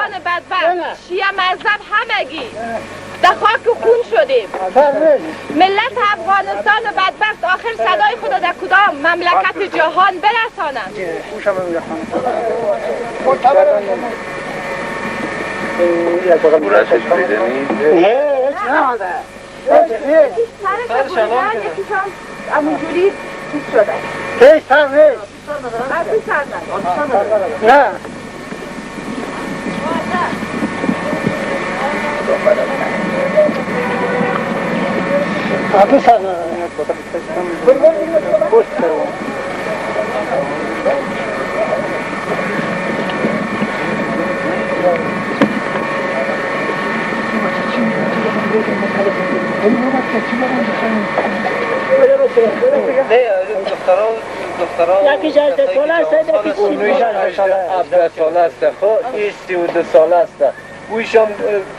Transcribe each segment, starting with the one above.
افغانستان بدبخت شیعه مذهب همگی در خاک خون شدیم. ملت افغانستان بدبخت آخر صدای خود در کدام مملکت جهان برسانند؟ همونجوری چیز شده هیچ سر نیست نه آبی سر یکی 16 ساله است یکی 17 ساله است خب این 32 ساله است اویشم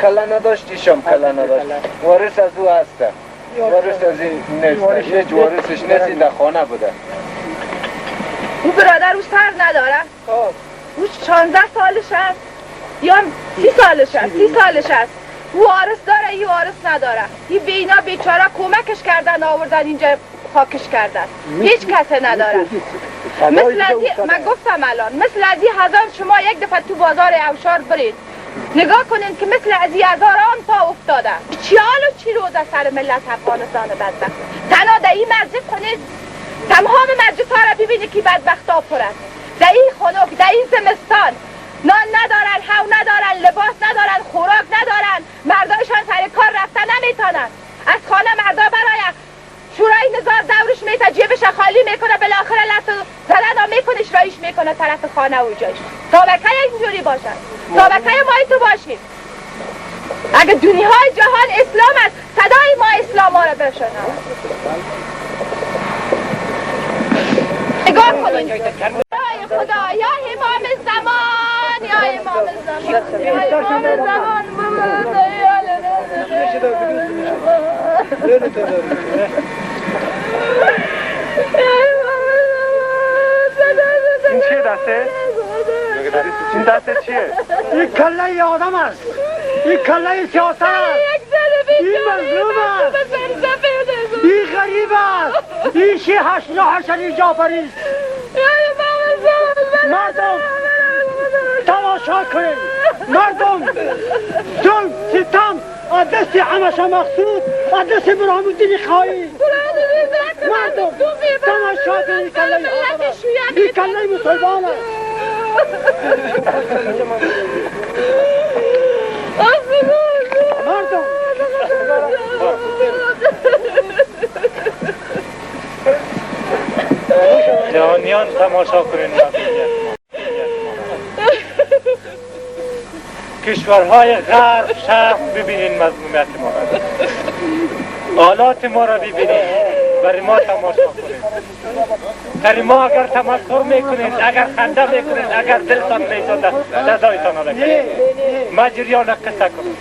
کلا نداشت ایشم کلا نداشت وارث از او هست وارث از این نیست هیچ وارثش نیست در خانه بوده او برادر او سر نداره او 16 سالش است یا 30 سالش است 30 سالش است او وارث داره این وارث نداره این بینا بیچاره کمکش کردن آوردن اینجا خاکش کردن هیچ کسی نداره مثل از من گفتم الان مثل از این هزار شما یک دفعه تو بازار اوشار برید نگاه کنید که مثل از این هزاران تا افتاده چی حال و چی روز سر ملت افغانستان بدبخت تنها در این مسجد کنید تمام مسجد ها را ببینید که بدبخت ها پر است در این خنک در این زمستان نان ندارن هوا ندارن لباس ندارن خوراک ندارن مردایشان سر کار رفتن نمیتونن از خانه مردا برای شورای نظار دورش میته جیبش خالی میکنه بالاخره لطو زدن و میکنش رایش میکنه طرف خانه و جایش طابقه اینجوری باشن طابقه ما تو باشیم اگه دنیای جهان اسلام است صدای ما اسلام ها رو بشنوه نگاه کنید خدا یا امام زمان یا امام زمان یا امام زمان این چیه دسته؟ این دسته چیه؟ این کله آدم است این کله سیاست است این مظلوم است این غریب است این شیه حسنی جعفری است مردم تماشا کنید مردم ظلم ستم از دست همشا مقصود از دست براموزین خواهی مردم تماشا کنید کله آدم است این کله مسلمان است مردم جهانیان تماشا کنید کشورهای غرب شرق ببینید مظلومیت ما را حالات ما را ببینید برای ما تماشا کنید برای ما اگر تمسخر میکنید اگر خنده میکنید اگر دلتان میسوزد سزایتان را بکنید ما جریان قصه کنید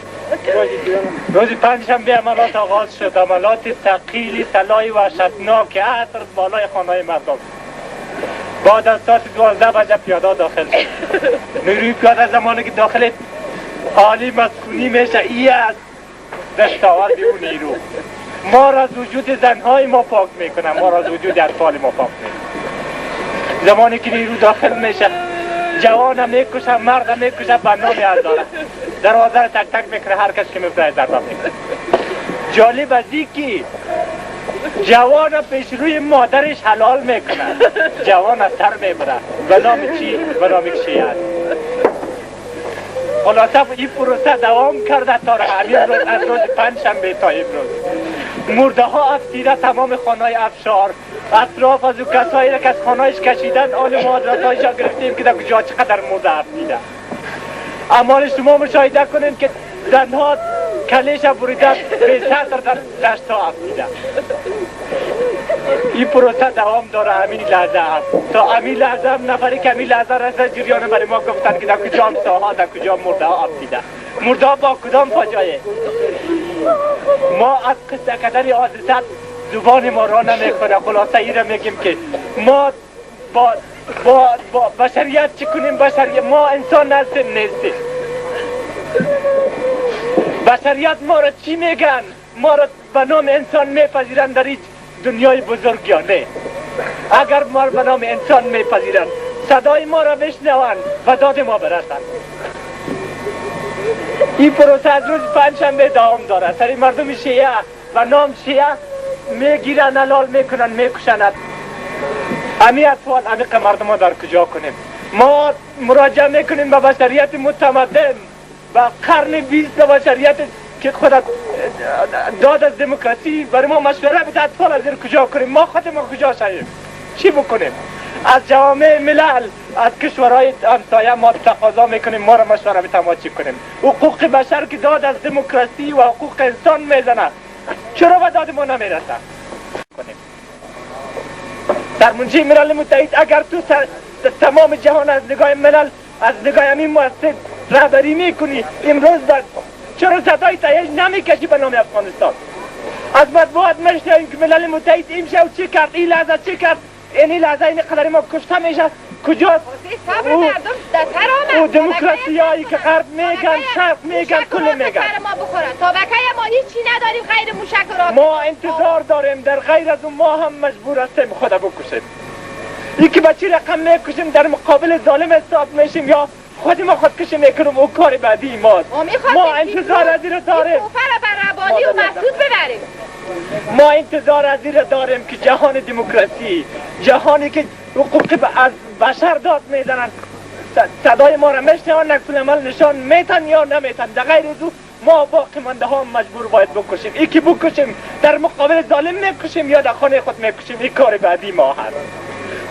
روز پنجشنبه عملات آغاز شد عملات ثقیل طلای وحشتناک عصر بالای خانه‌های مردم بعد از ساعت 12 بجه پیاده داخل شد نیروی پیاده زمانی که داخل حالی مسکونی میشه ای است دستاورد اون نیرو ما را از وجود زنهای ما پاک میکنه ما را از وجود اطفال ما پاک میکنه زمانی که نیرو داخل میشه جوان میکشه مرد میکشه بنامی ازداره دروازه تک تک میکنه هر کس که میفته ضربه میکنه جالب از این که جوان پیش روی مادرش حلال میکنه جوان از سر میبره به نام چی؟ به نام شیعه خلاصه این پروسه دوام کرده تا همین روز از روز پنجشنبه تا امروز مرده ها افسیده تمام خانه‌های افشار اطراف از او کسایی را که از خانه‌اش کشیدن آل مهاجرت‌هایش را گرفتیم که در کجا چقدر مرده افسیده اما شما مشاهده کنید که زنها کلیش بریده به سطر در دشت ها افسیده این پروسه دوام داره همین لحظه هم تا همین لحظه هم نفری که همین لحظه رسه جریان برای ما گفتن که در کجا هم ساها در کجا مرده ها افسیده مرده ها با کدام فاجایه ما از قصه کردن حادثت زبان ما را نمیخوره خلاصه ای را میگیم که ما با بشریت چی کنیم بشریت ما انسان نیستیم بشریت ما را چی میگن؟ ما را به نام انسان میپذیرند در هیچ دنیای بزرگ یا نه؟ اگر ما را به نام انسان میپذیرند صدای ما را بشنوند و داد ما برسند. این پروسه از روز پنجشنبه دوام داره. سری مردم شیعه و نام شیعه میگیرن، حلال میکنن، میکشند. امی اطفال عمیق مردم را در کجا کنیم؟ ما مراجعه میکنیم به بشریت متمدن، به قرن 20 بشریت که خودت داد از دموکراسی برای ما مشوره بده. اطفال از این کجا کنیم؟ ما خود ما کجا شویم؟ چی بکنیم؟ از جوامع ملل، از کشورهای همسایه ما تقاضا میکنیم ما را مشوره بده ما چی کنیم؟ حقوق بشر که داد از دموکراسی و حقوق انسان میزنه، چرا به داد ما نمیرسه؟ در منجی ملل متحد اگر تو تمام جهان از نگاه ملل، از نگاه همین مؤسسه رهبری میکنی، امروز چرا صدای تایید نمیکشی به نام افغانستان؟ از مطبوعات میشنویم که ملل متحد این شو چی کرد، این لحظه چی کرد، این لحظه این قدر ما کشته میشه. کجاست؟ صبر مردم در سر او دموکراسی هایی که غرب میگن، شرق میگن، کل میگن. سر ما بخورن. تابکه ما هیچی نداریم غیر موشک را. ما انتظار داریم در غیر از اون ما هم مجبور هستیم خود بکشیم. یکی به چی رقم میکشیم در مقابل ظالم حساب میشیم یا خود ما خودکشی میکنیم او کار بعدی ماست. ما انتظار از این رو داریم. بر ربانی و مسعود ببریم. ما انتظار از این رو داریم که جهان دموکراسی، جهانی که حقوق از بشر داد میزنن، صدای ما را میشنون، نقص العمل نشان میتن یا نمیتن. در غیر از او ما باقی مانده ها مجبور باید بکشیم. یکی بکشیم در مقابل ظالم میکشیم یا در خانه خود میکشیم. این کار بعدی ما هست.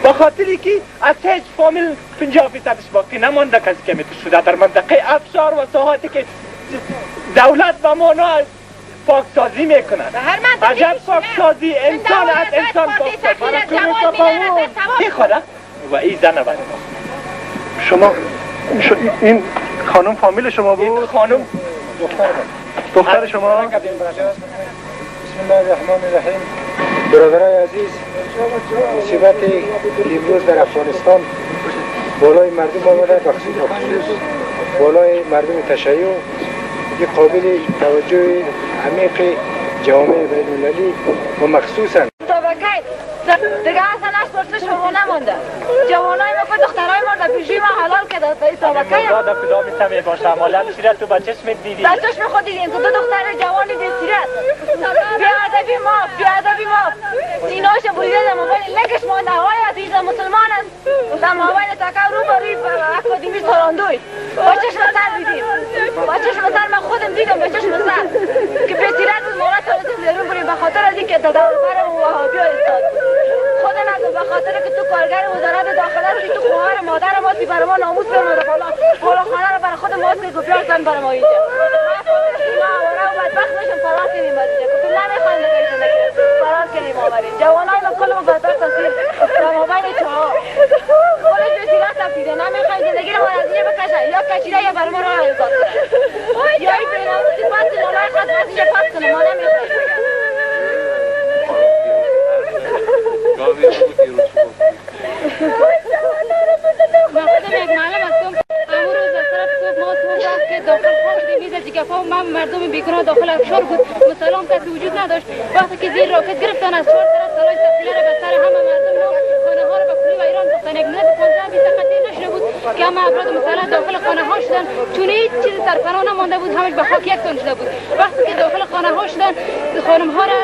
با خاطری که از هیچ فامیل 50% باقی نمانده کسی که میتو شده در منطقه افشار و ساحاتی که دولت به مانا پاکسازی میکنن. عجب پاکسازی، انسان از انسان پاکسازی. برای کنی تفاهم این خوده و این زن بند شما این خانم فامیل شما بود؟ این خانم دختر شما؟ بسم الله الرحمن الرحیم. برادرای عزیز، مصیبت امروز در افغانستان بالای مردم آمده، بخصوص بالای مردم تشیع، یک قابل توجه عمیق جوامع بین المللی و مخصوصا دیگه اصلا اشپرسش شما نمانده. جوانای ما که دخترای ما در پیشی ما حلال کرده تا این طبقه دادا کدام میتونه باشه؟ مالا میشیرد تو بچه اسمت دیدی؟ در چشم خود دیدیم که دو دختر جوانی دیسیرت بیادبی ما ایناش بریده در موبایل لگش ما نهایی از ایز مسلمان هست در موبایل تکه رو باری اکادیمی ساراندوی با چشم سر دیدیم، با چشم سر من خودم دیدم به چشم سر که بیسیرت بود مولا تالت زیرون بریم به خاطر از این که تدور برم و وحابی ها استاد خود نگم به خاطر که تو کارگر وزارت داخله هستی، تو خواهر مادر ما سی برای ما ناموس برماده بالا خانه رو برای خود ما سی گفیار زن برای ما اینجا ما آواره و بدبخت بشم فرار کنیم از اینجا کتون نمیخوایم نگه زندگی فرار کنیم آوریم جوانای ما کل ما بدبخت هستیم در موبایل چها خودش بسیرت هم دیده نمیخوایم زندگی رو از اینجا بکشن یا کشیده یا برای ما رو حفاظت کنن یا این بیناموسی پس لالای خواست پس اینجا پس کنه ما نمیخوایم من خودم یک معلم هستم. امروز از طرف صبح ما صبح که داخل خواهد میزد جگفا و من مردم بیگناه داخل افشار بود مثلا هم کسی وجود نداشت. وقتی که زیر راکت گرفتن از 4 طرف سلاح تفصیله را به سر همه مردم نو خانه ها را به کلی و ایران بختن. یک ملت 15-20 قطعی نشده بود که همه افراد مسلح داخل خانه ها شدن چون هیچ چیز سرپناه نمانده بود، همش به خاک یک تن شده بود. وقتی که داخل خانه ها شدن خانم ها را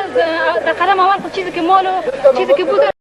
در قدم اول خود چیزی که مال و چیزی که بود